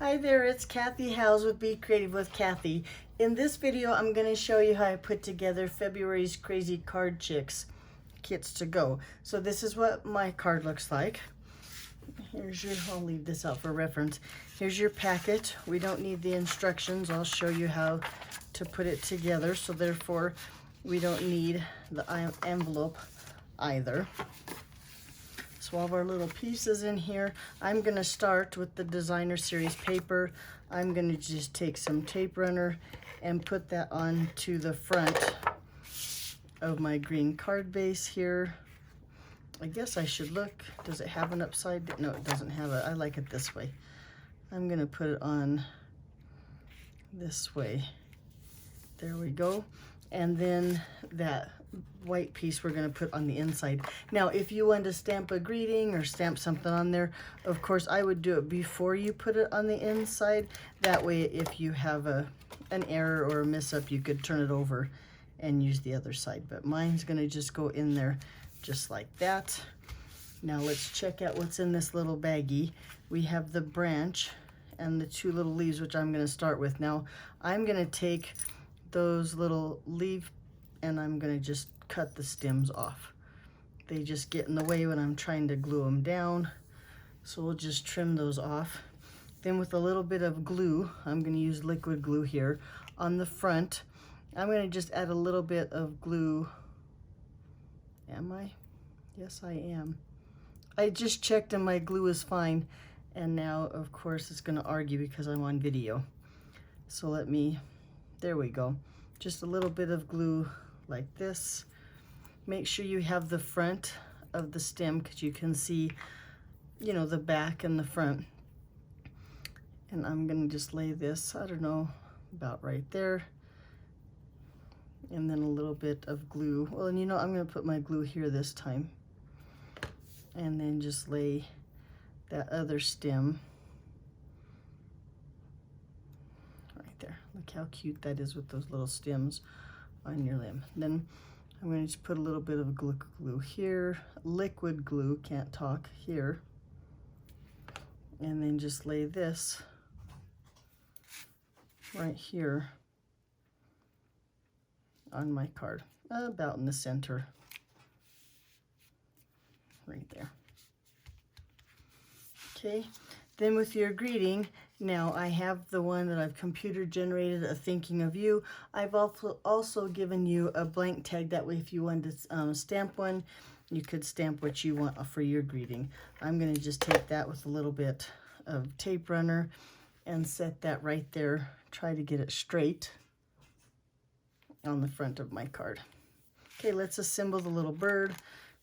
Hi there, it's Kathy Howes with Be Creative with Kathy. In this video, I'm going to show you how I put together February's Crazy Card Chics kits to go. So this is what my card looks like. Here's your, I'll leave this out for reference. Here's your packet. We don't need the instructions. I'll show you how to put it together. So therefore, we don't need the envelope either. So all of our little pieces in here. I'm going to start with the designer series paper. I'm going to just take some tape runner and put that onto the front of my green card base here. I guess I should look. Does it have an upside? No, it doesn't have it. I like it this way. I'm going to put it on this way. There we go. And then that white piece we're going to put on the inside. Now, if you want to stamp a greeting or stamp something on there, of course, I would do it before you put it on the inside. That way, if you have an error or a mess up, you could turn it over and use the other side. But mine's going to just go in there just like that. Now, let's check out what's in this little baggie. We have the branch and the two little leaves, which I'm going to start with. Now, I'm going to take those little leaf and I'm going to just cut the stems off. They just get in the way when I'm trying to glue them down. So we'll just trim those off. Then with a little bit of glue, I'm going to use liquid glue here on the front. I'm going to just add a little bit of glue. Am I? Yes, I am. I just checked and my glue is fine. And now, of course, it's going to argue because I'm on video. So let me, there we go. Just a little bit of glue like this. Make sure you have the front of the stem because you can see, you know, the back and the front. And I'm going to just lay this, I don't know, about right there. And then a little bit of glue. Well, and you know, I'm going to put my glue here this time. And then just lay that other stem right there. Look how cute that is with those little stems on your limb. Then I'm going to just put a little bit of glue here, liquid glue, can't talk, here. And then just lay this right here on my card, about in the center, right there. Okay, then with your greeting, now I have the one that I've computer generated, a thinking of you. I've also given you a blank tag, that way if you wanted to stamp one, you could stamp what you want for your greeting. I'm going to just take that with a little bit of tape runner and set that right there. Try to get it straight on the front of my card. Okay, let's assemble the little bird.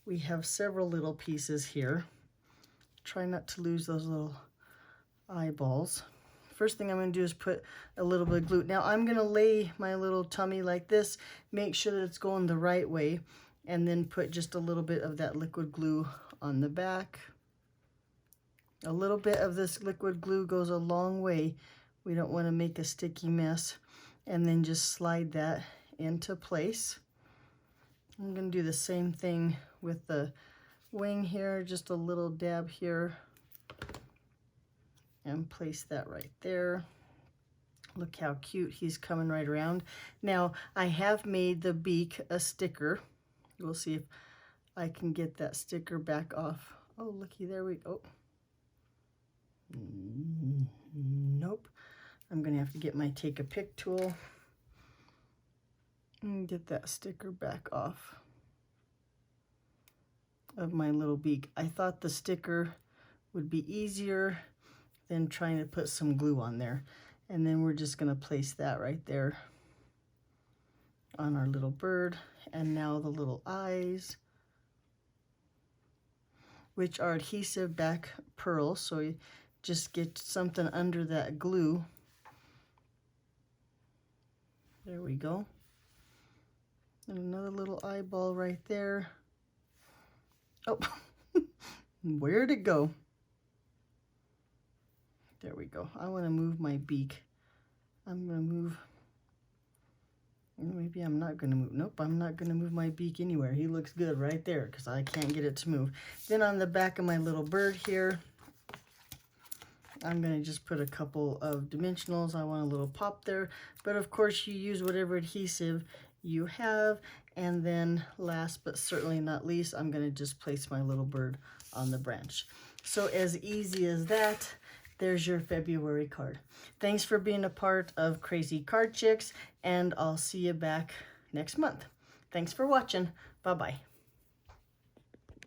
We have several little pieces here. Try not to lose those little eyeballs. First thing I'm going to do is put a little bit of glue. Now I'm going to lay my little tummy like this, make sure that it's going the right way, and then put just a little bit of that liquid glue on the back. A little bit of this liquid glue goes a long way. We don't want to make a sticky mess. And then just slide that into place. I'm going to do the same thing with the wing here, just a little dab here. And place that right there. Look how cute he's coming right around. Now, I have made the beak a sticker. We'll see if I can get that sticker back off. Oh, looky, there we go. Nope. I'm going to have to get my take a pick tool and get that sticker back off of my little beak. I thought the sticker would be easier than trying to put some glue on there. And then we're just going to place that right there on our little bird. And now the little eyes, which are adhesive back pearls. So you just get something under that glue. There we go. And another little eyeball right there. Oh, where'd it go? There we go. I want to move my beak. I'm going to move. Maybe I'm not going to move. Nope, I'm not going to move my beak anywhere. He looks good right there because I can't get it to move. Then on the back of my little bird here, I'm going to just put a couple of dimensionals. I want a little pop there, but of course you use whatever adhesive you have. And then last but certainly not least, I'm going to just place my little bird on the branch. So as easy as that, there's your February card. Thanks for being a part of Crazy Card Chicks, and I'll see you back next month. Thanks for watching. Bye-bye.